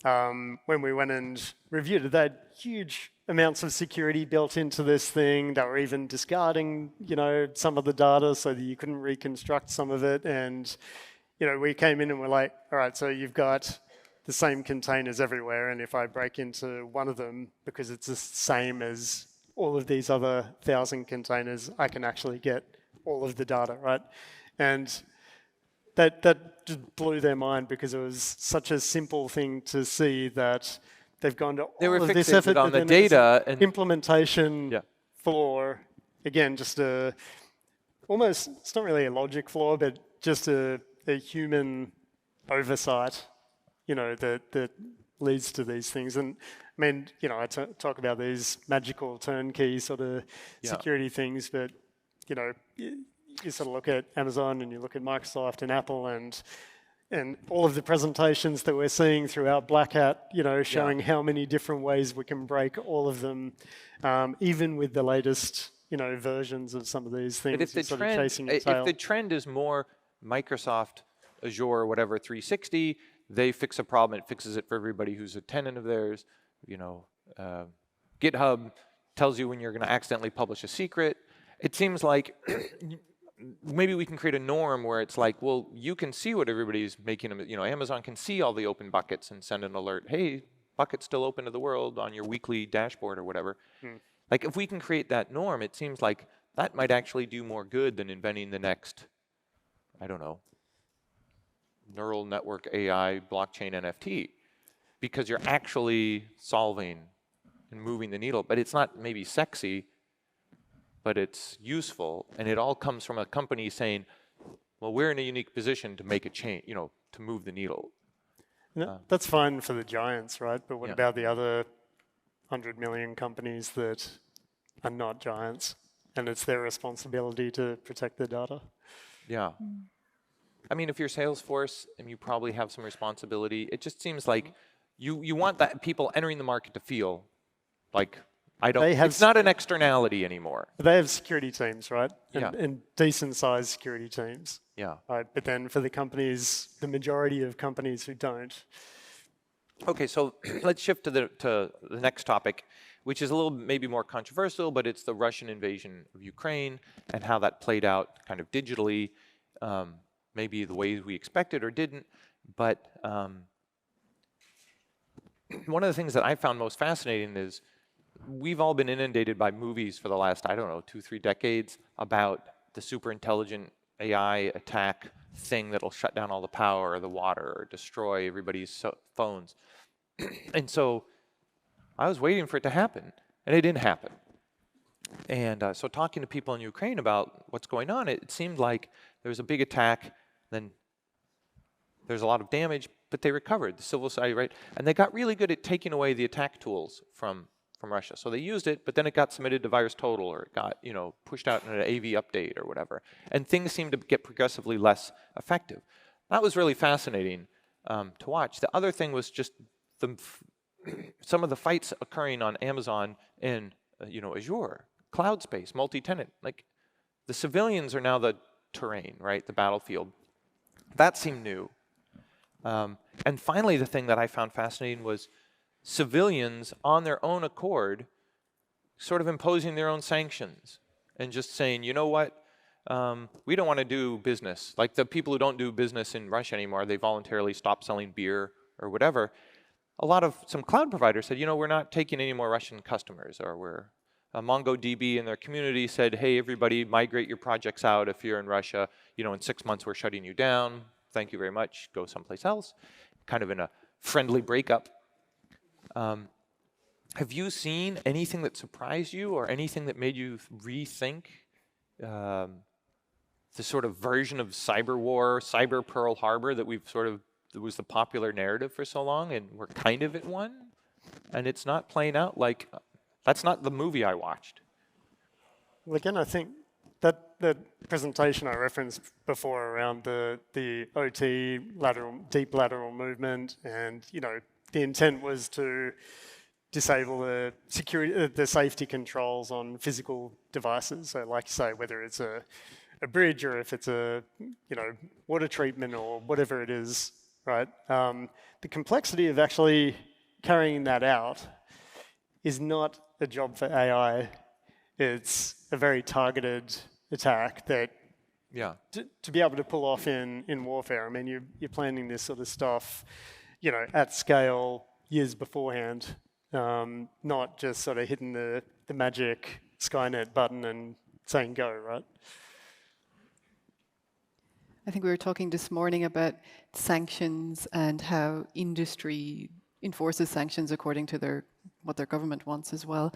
when we went and reviewed it, they had huge amounts of security built into this thing. They were even discarding some of the data so that you couldn't reconstruct some of it. And we came in and we're like, all right, so you've got the same containers everywhere, and if I break into one of them, because it's the same as all of these other 1,000 containers, I can actually get all of the data, right? And that just blew their mind because it was such a simple thing to see that they've gone to They were all of this fixated effort, on but the then it's data and implementation yeah. flaw. Again, just almost, it's not really a logic flaw, but just a human oversight, that leads to these things. And I mean, I talk about these magical turnkey sort of security things, but, you sort of look at Amazon and you look at Microsoft and Apple and all of the presentations that we're seeing throughout Black Hat, showing how many different ways we can break all of them, even with the latest, versions of some of these things. But if the trend is more Microsoft, Azure, whatever, 360, they fix a problem, it fixes it for everybody who's a tenant of theirs. GitHub tells you when you're going to accidentally publish a secret. It seems like maybe we can create a norm where it's like, well, you can see what everybody's making. Amazon can see all the open buckets and send an alert. Hey, bucket's still open to the world on your weekly dashboard or whatever. Like if we can create that norm, it seems like that might actually do more good than inventing the next, I don't know, neural network AI blockchain NFT, because you're actually solving and moving the needle. But it's not maybe sexy, but it's useful, and it all comes from a company saying, well, we're in a unique position to make a change, to move the needle. That's fine for the giants, right? But what about the other 100 million companies that are not giants, and it's their responsibility to protect their data? Yeah. I mean, if you're Salesforce, and you probably have some responsibility, it just seems like you want that people entering the market to feel like, it's not an externality anymore. They have security teams, right? Yeah. And decent-sized security teams. Yeah. Right. But then for the majority of companies who don't. Okay, so let's shift to the next topic, which is a little maybe more controversial, but it's the Russian invasion of Ukraine and how that played out kind of digitally, maybe the ways we expected or didn't. But one of the things that I found most fascinating is we've all been inundated by movies for the last, 2-3 decades about the super intelligent AI attack thing that'll shut down all the power or the water or destroy everybody's phones. And so I was waiting for it to happen, and it didn't happen. And so talking to people in Ukraine about what's going on, it seemed like there was a big attack, then there's a lot of damage, but they recovered, the civil society, right? And they got really good at taking away the attack tools from Russia. So they used it, but then it got submitted to VirusTotal, or it got pushed out in an AV update or whatever. And things seemed to get progressively less effective. That was really fascinating to watch. The other thing was just some of the fights occurring on Amazon and Azure, cloud space, multi-tenant. Like the civilians are now the terrain, right? The battlefield. That seemed new. And finally, the thing that I found fascinating was civilians on their own accord sort of imposing their own sanctions and just saying, you know what, we don't want to do business. Like the people who don't do business in Russia anymore, they voluntarily stopped selling beer or whatever. Some cloud providers said, we're not taking any more Russian customers, or MongoDB in their community said, hey, everybody, migrate your projects out if you're in Russia. In 6 months, we're shutting you down. Thank you very much. Go someplace else. Kind of in a friendly breakup. Have you seen anything that surprised you or anything that made you rethink the sort of version of cyber war, cyber Pearl Harbor that was the popular narrative for so long, and we're kind of at one, and it's not playing out like, that's not the movie I watched? Well, again, I think that presentation I referenced before around the OT deep lateral movement, and the intent was to disable the safety controls on physical devices. So, like you say, whether it's a bridge or if it's a water treatment or whatever it is, right? The complexity of actually carrying that out is not a job for AI. It's a very targeted attack that to be able to pull off in warfare. I mean, you're planning this sort of stuff, at scale years beforehand, not just sort of hitting the magic Skynet button and saying go, right? I think we were talking this morning about sanctions and how industry enforces sanctions according to what their government wants as well.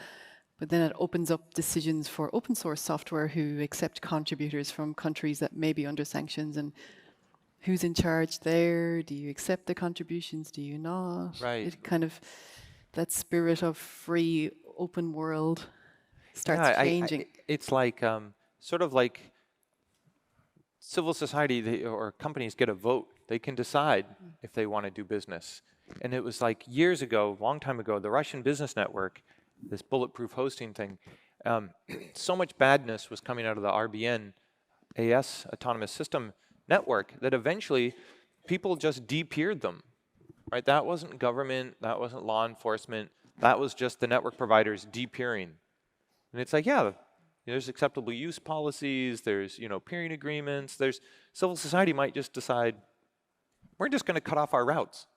But then it opens up decisions for open source software who accept contributors from countries that may be under sanctions, and who's in charge there? Do you accept the contributions? Do you not? Right. It kind of, that spirit of free, open world starts changing. It's like, sort of like civil society or companies get a vote. They can decide if they want to do business. And it was like years ago, long time ago, the Russian business network, this bulletproof hosting thing, so much badness was coming out of the RBN AS, Autonomous System Network, that eventually people just de-peered them, right? That wasn't government, that wasn't law enforcement, that was just the network providers de-peering. And it's like, yeah, there's acceptable use policies, there's, peering agreements, there's civil society might just decide, we're just going to cut off our routes.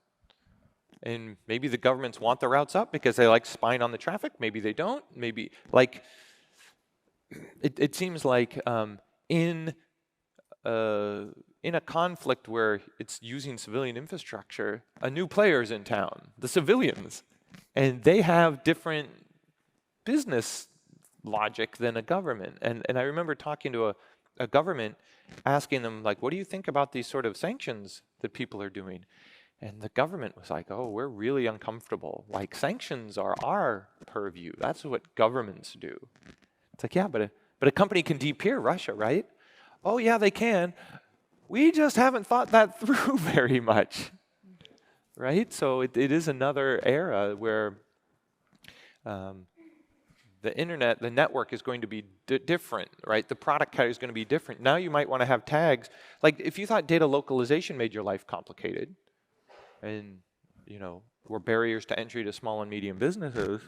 And maybe the governments want the routes up because they like spying on the traffic. Maybe they don't. Maybe, like, it seems like in a conflict where it's using civilian infrastructure, a new player's in town, the civilians. And they have different business logic than a government. And I remember talking to a government, asking them, like, what do you think about these sort of sanctions that people are doing? And the government was like, oh, we're really uncomfortable. Like, sanctions are our purview. That's what governments do. It's like, yeah, but a company can de-peer Russia, right? Oh, yeah, they can. We just haven't thought that through very much, right? So it is another era where the internet, the network is going to be different, right? The product category is going to be different. Now you might want to have tags. Like, if you thought data localization made your life complicated, and, were barriers to entry to small and medium businesses,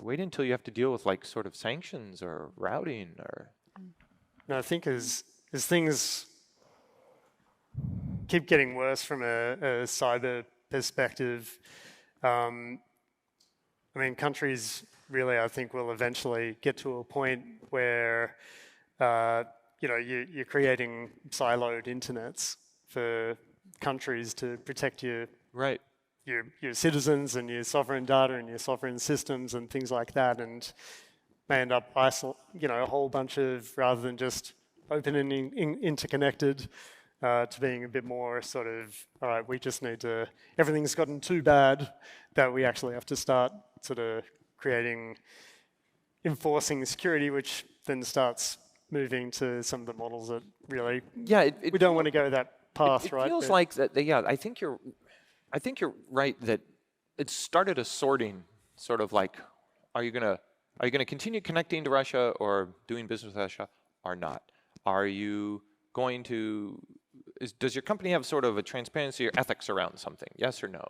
wait until you have to deal with, like, sort of sanctions or routing or... No, I think as things keep getting worse from a cyber perspective, countries really, I think, will eventually get to a point where, you're creating siloed internets for countries to protect your citizens and your sovereign data and your sovereign systems and things like that, and may end up a whole bunch of, rather than just open and interconnected, to being a bit more sort of, all right, we just need to, everything's gotten too bad that we actually have to start sort of enforcing security, which then starts moving to some of the models that really, we don't want to go that path, right? It feels like that. Yeah, I think you're right that it started a sorting, sort of like, are you gonna continue connecting to Russia or doing business with Russia or not? Are you going to? Does your company have sort of a transparency or ethics around something? Yes or no?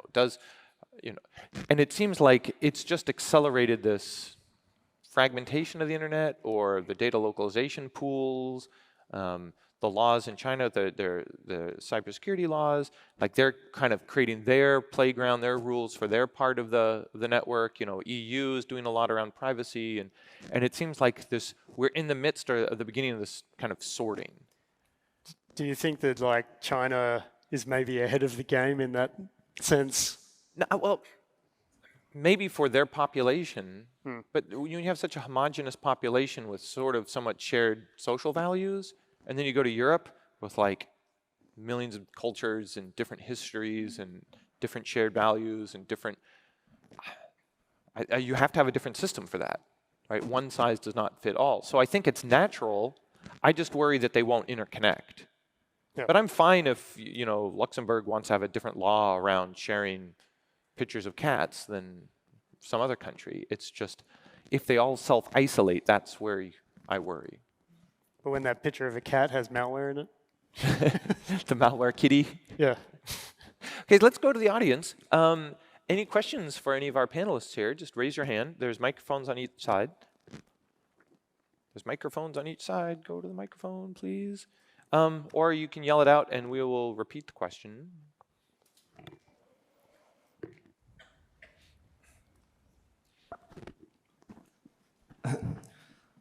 And it seems like it's just accelerated this fragmentation of the internet or the data localization pools. The laws in China, the cybersecurity laws, like they're kind of creating their playground, their rules for their part of the network. EU is doing a lot around privacy, and it seems like we're in the midst or at the beginning of this kind of sorting. Do you think that, like, China is maybe ahead of the game in that sense? No, well, maybe for their population, but when you have such a homogeneous population with sort of somewhat shared social values, and then you go to Europe with, like, millions of cultures and different histories and different shared values and different... you have to have a different system for that, right? One size does not fit all. So I think it's natural. I just worry that they won't interconnect. Yeah. But I'm fine if, Luxembourg wants to have a different law around sharing pictures of cats than some other country. It's just, if they all self-isolate, that's where I worry. But when that picture of a cat has malware in it? The malware kitty? Yeah. Okay, let's go to the audience. Any questions for any of our panelists here? Just raise your hand. There's microphones on each side. There's microphones on each side. Go to the microphone, please. Or you can yell it out and we will repeat the question.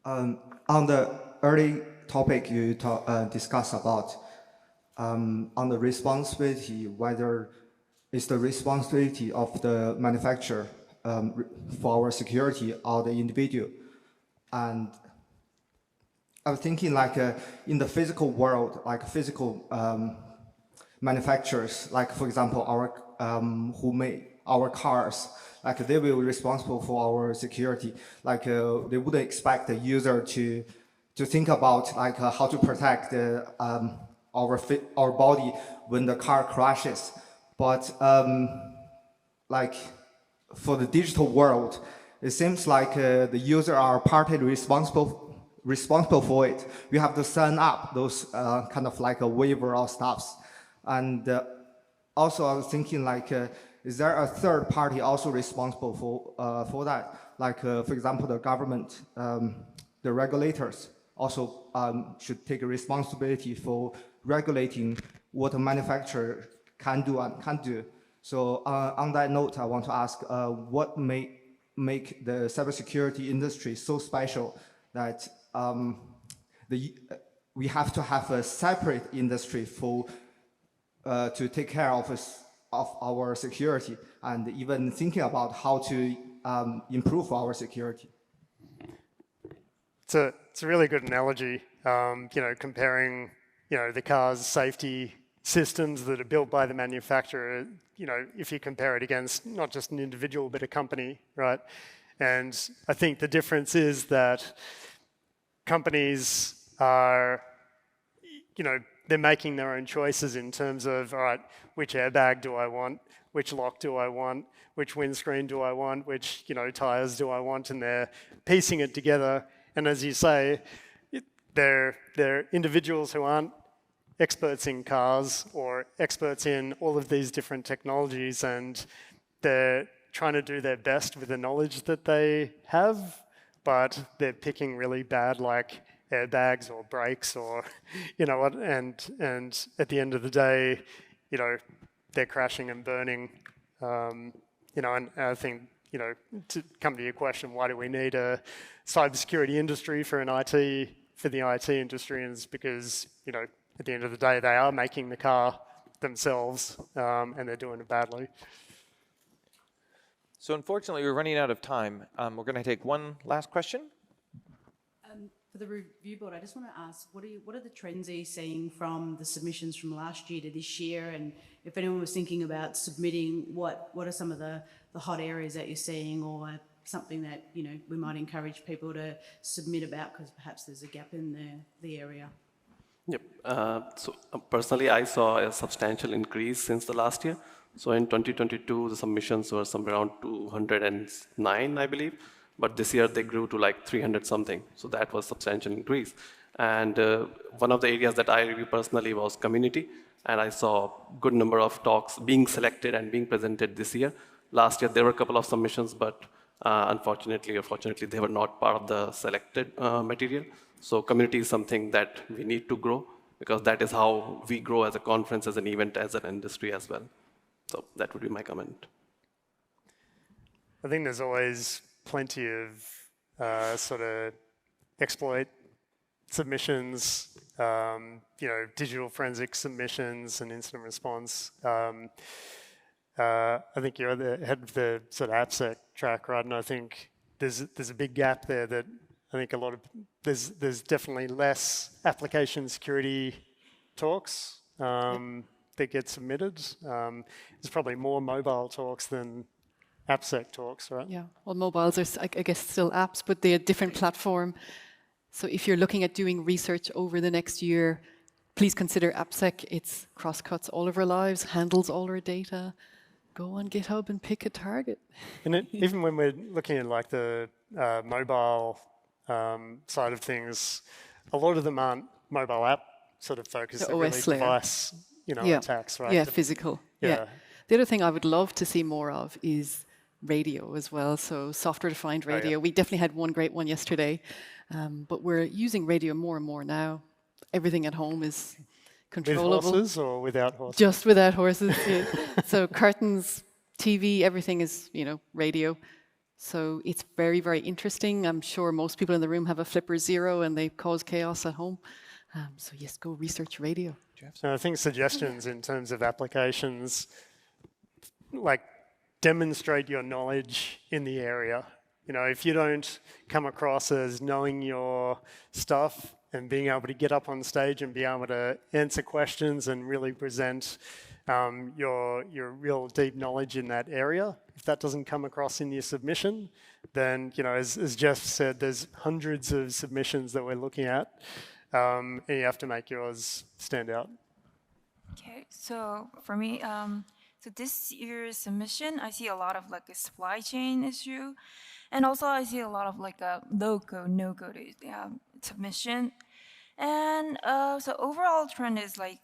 On the early topic you discussed about on the responsibility, whether it's the responsibility of the manufacturer for our security or the individual. And I was thinking like in the physical world, like physical manufacturers, like for example, our who make our cars, like they will be responsible for our security. Like they wouldn't expect the user to think about like how to protect our body when the car crashes. But like for the digital world, it seems like the user are partly responsible for it. We have to sign up those kind of like a waiver or stuffs. And also I was thinking like, is there a third party also responsible for that? Like for example, the government, the regulators also should take a responsibility for regulating what a manufacturer can do and can't do. So on that note, I want to ask, what make the cybersecurity industry so special that we have to have a separate industry for to take care of our security, and even thinking about how to improve our security? It's a really good analogy, comparing, the car's safety systems that are built by the manufacturer, if you compare it against not just an individual, but a company, right? And I think the difference is that companies are, they're making their own choices in terms of, all right, which airbag do I want? Which lock do I want? Which windscreen do I want? Which, tires do I want? And they're piecing it together. And as you say, they're individuals who aren't experts in cars or experts in all of these different technologies, and they're trying to do their best with the knowledge that they have, but they're picking really bad, like airbags or brakes or, what, and at the end of the day, they're crashing and burning, and I think, to come to your question, why do we need a cybersecurity industry for the IT industry? And it's because, at the end of the day, they are making the car themselves, and they're doing it badly. So unfortunately, we're running out of time. We're going to take one last question. For the review board, I just want to ask, what are the trends are you seeing from the submissions from last year to this year? And if anyone was thinking about submitting, what are some of the hot areas that you're seeing, or something that we might encourage people to submit about because perhaps there's a gap in the area? Yep. So personally, I saw a substantial increase since the last year. So in 2022, the submissions were somewhere around 209, I believe. But this year they grew to like 300 something. So that was a substantial increase. And one of the areas that I reviewed personally was community. And I saw a good number of talks being selected and being presented this year. Last year there were a couple of submissions, but unfortunately or fortunately, they were not part of the selected material. So community is something that we need to grow, because that is how we grow as a conference, as an event, as an industry as well. So that would be my comment. I think there's always plenty of sort of exploit submissions, digital forensic submissions and incident response. I think you're the head of the sort of AppSec track, right? And I think there's a big gap there that I think there's definitely less application security talks that get submitted. There's probably more mobile talks than AppSec talks, right? Yeah, well, mobiles are, I guess, still apps, but they're a different platform. So if you're looking at doing research over the next year, please consider AppSec. It's cross-cuts all of our lives, handles all our data. Go on GitHub and pick a target. And even when we're looking at like the mobile side of things, a lot of them aren't mobile app sort of focused. They're really device, attacks, right? Yeah, physical. Yeah. The other thing I would love to see more of is radio as well. So software-defined radio. We definitely had one great one yesterday, but we're using radio more and more now. Everything at home is controllable. With horses or without horses? Just without horses. Yeah. So curtains, TV, everything is, radio. So it's very, very interesting. I'm sure most people in the room have a Flipper Zero and they cause chaos at home. So yes, go research radio. So I think suggestions in terms of applications, like demonstrate your knowledge in the area. You know, if you don't come across as knowing your stuff and being able to get up on stage and be able to answer questions and really present your real deep knowledge in that area, if that doesn't come across in your submission, then, you know, as Jeff said, there's hundreds of submissions that we're looking at, and you have to make yours stand out. Okay, so for me, so this year's submission, I see a lot of like a supply chain issue, and also I see a lot of like a low-code, no-code submission, and so overall trend is like,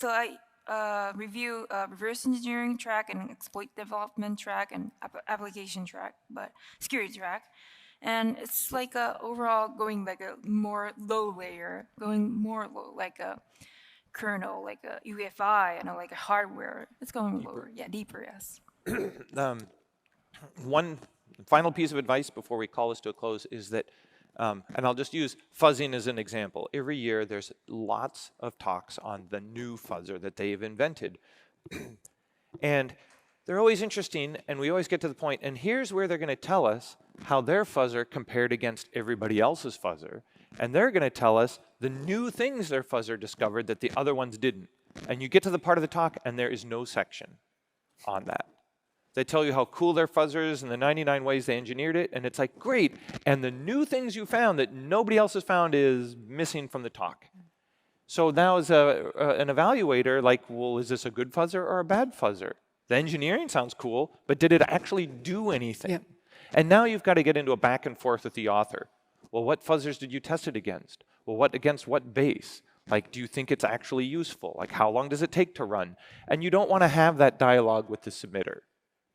so I review reverse engineering track and exploit development track and application track, but security track. And it's like overall going like a more low layer, going more low, like a kernel, like a UEFI, and like a hardware. It's going deeper. Lower. Yeah, deeper, yes. One final piece of advice before we call this to a close is that, and I'll just use fuzzing as an example. Every year there's lots of talks on the new fuzzer that they've invented. And they're always interesting, and we always get to the point, and here's where they're going to tell us how their fuzzer compared against everybody else's fuzzer. And they're going to tell us the new things their fuzzer discovered that the other ones didn't. And you get to the part of the talk, and there is no section on that. They tell you how cool their fuzzer is and the 99 ways they engineered it, and it's like, great. And the new things you found that nobody else has found is missing from the talk. So now as an evaluator, like, well, is this a good fuzzer or a bad fuzzer? The engineering sounds cool, but did it actually do anything? Yep. And now you've got to get into a back and forth with the author. Well, what fuzzers did you test it against? Well, against what base? Like, do you think it's actually useful? Like, how long does it take to run? And you don't want to have that dialogue with the submitter,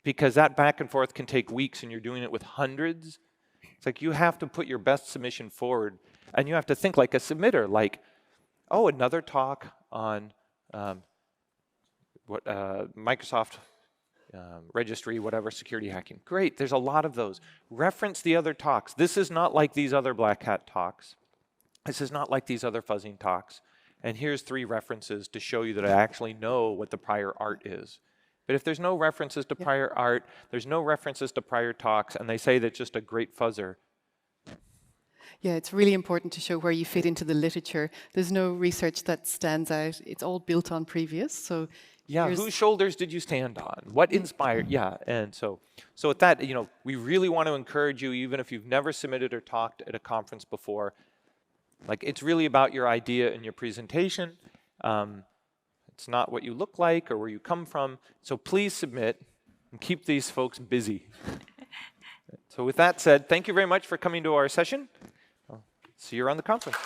because that back and forth can take weeks and you're doing it with hundreds. It's like you have to put your best submission forward, and you have to think like a submitter, like, oh, another talk on Microsoft registry, whatever, security hacking. Great, there's a lot of those. Reference the other talks. This is not like these other Black Hat talks. This is not like these other fuzzing talks. And here's 3 references to show you that I actually know what the prior art is. But if there's no references to prior art, there's no references to prior talks, and they say that's just a great fuzzer. Yeah, it's really important to show where you fit into the literature. There's no research that stands out. It's all built on previous. So yeah, whose shoulders did you stand on? What inspired? Yeah, and so with that, you know, we really want to encourage you, even if you've never submitted or talked at a conference before. Like, it's really about your idea and your presentation. It's not what you look like or where you come from. So please submit and keep these folks busy. So with that said, thank you very much for coming to our session. I'll see you around the conference.